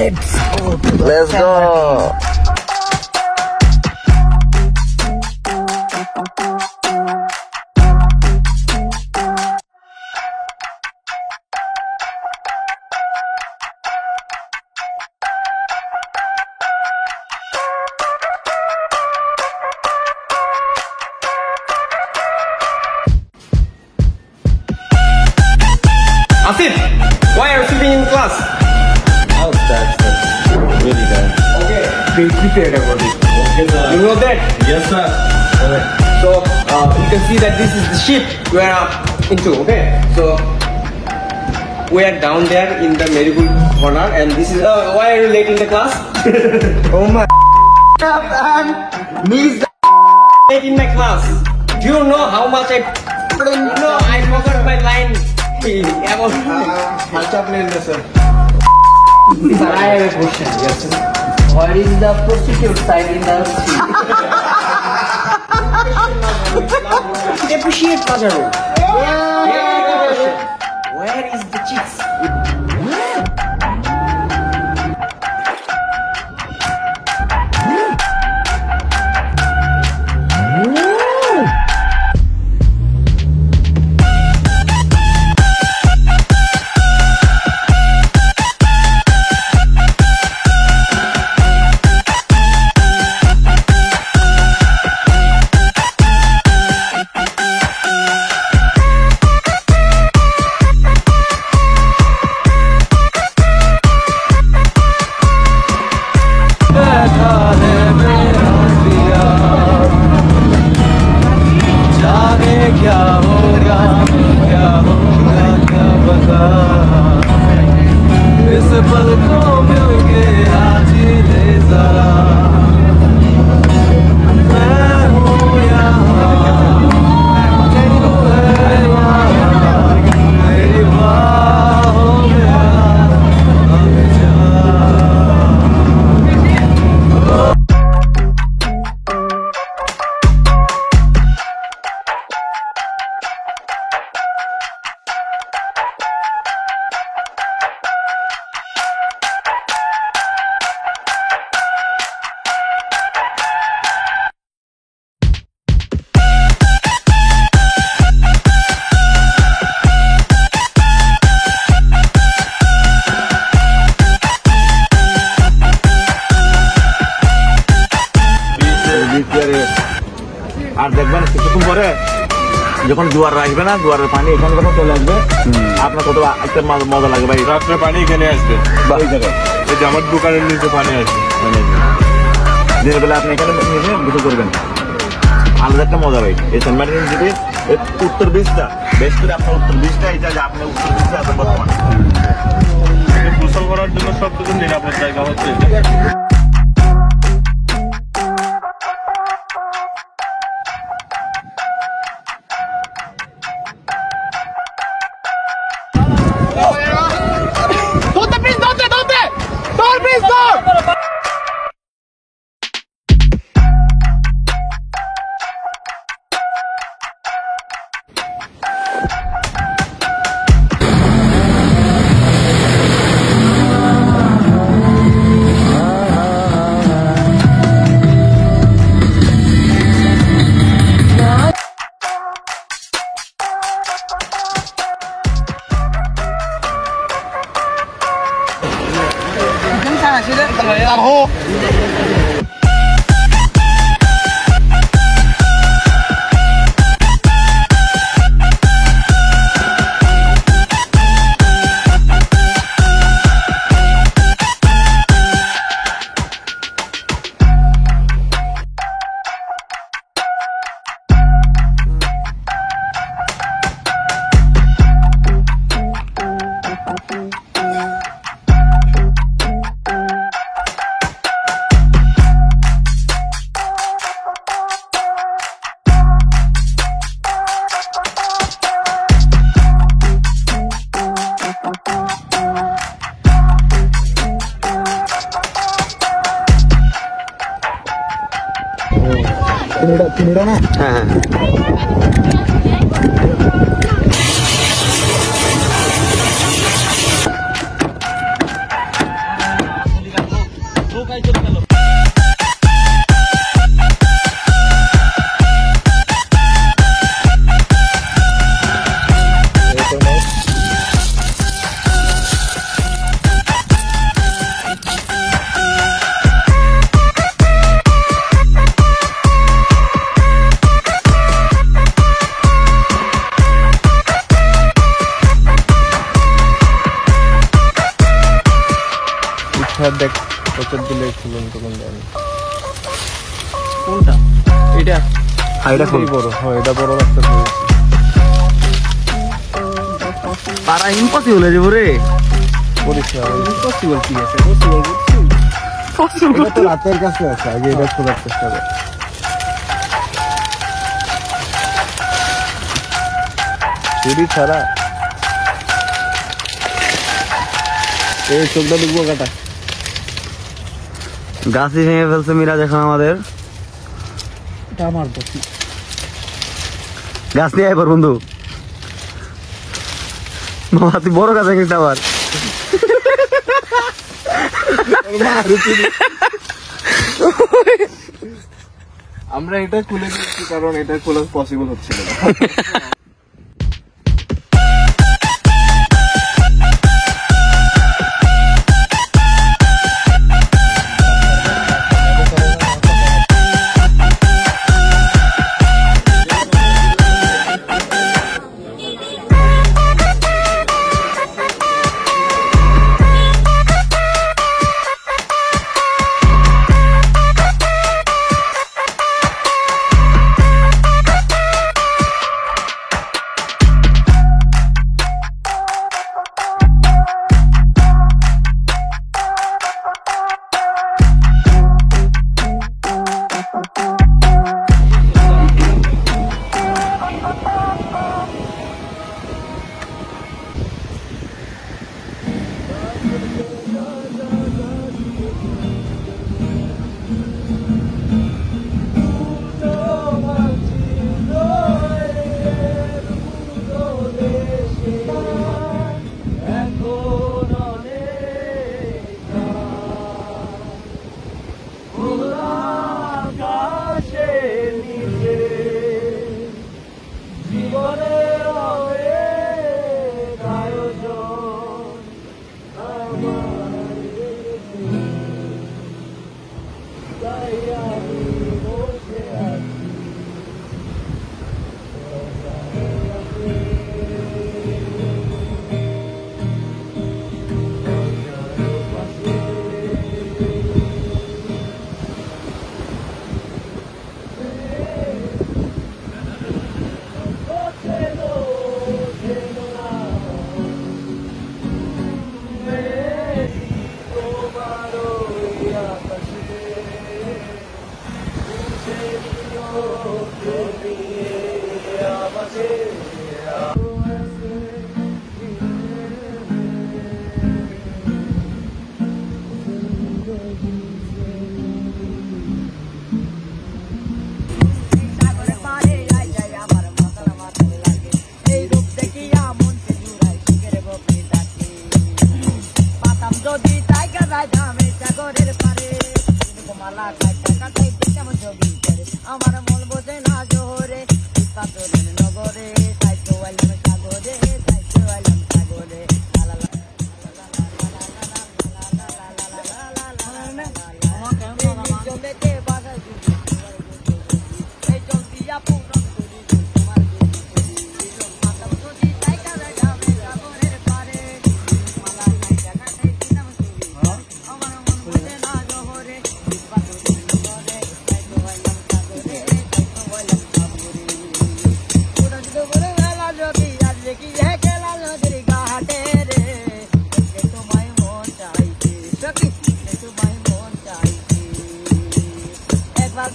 Let's go. Asif, why are you sleeping in class? How that, sir? Really bad. Okay, be prepared about it. Okay, sir. You know that? Yes, sir. Okay. So, you can see that this is the ship we are into, okay? So, we are down there in the Marigold corner and this is, why are you late in the class? Oh my and me is late in my class. Do you know how much I forgot my line about sir. Sir, I have a question. Yes, sir. What is the prostitute side in the sea? Appreciate Pajaro. Where is the chicks? আর দেখবেন কিছুক্ষণ পরে যখন জোয়ার আসবে না, জোয়ারের পানি এখানে যখন চলে আসবে, আপনার কত একটা মজা লাগবে ভাই। রাত্রে পানি এখানে আসবে, ওই জায়গায় এই যে আমার দোকানের নিচে পানি আসবে। দিনের বেলা আপনি এখানে নিয়ে গোসল করবেন, আলাদা একটা মজা ভাই। এই সেন্ট মার্টিন যদি উত্তর বিচটা বেশ করে আপনার উত্তর বিচটা, এটা যে আপনার উত্তর বিচটা আছে বর্তমানে গোসল করার জন্য সবথেকে নিরাপদ জায়গা হচ্ছে চিনিটা না? হ্যাঁ হ্যাঁ। স্যার দেখ প্রচুর দিলে খুলুন তখন দেন কোনটা এটা এটা খুব বড় হয় এটা বড় রাস্তা পারা ইম্পসিবল হয়ে যাবো রে করিস না পসিবল কি আছে পসিবল বুঝছিস এটা তো রাতের কাছে আছে আগে এটা খোলার চেষ্টা কর চুরি ছাড়া এই চোখটা ঢুকবো কাটা গাছই ভেঙে ফেলছে মিরাজ এখন আমাদের এটা আমার দোষ গাছ নিয়ে আইবার বন্ধু মামা তুই বড় গাছ ভেঙেছিস আবার আমরা এটা খুলে দিচ্ছি কারণ এটা খোলা পসিবল হচ্ছিল না আমার মন বোঝে না জোরে পাথরের নগরে সাইতো আইলাম সাগরে সাইতো আইলাম সাগরে জমেতে বাসা এই জলদিয়া পুরো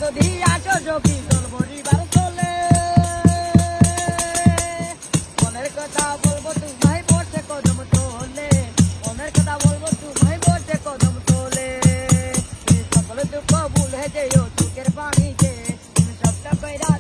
যদি আছো যোগী তোর পরিবার চলে মনের কথা বলবো তোমায় বসে কদম তোলে মনের কথা বলবো তোমায় বসে কদম তোলে সকল দুঃখ ভুলে যেও চোখের পানিতে তুমি সবটা কইরা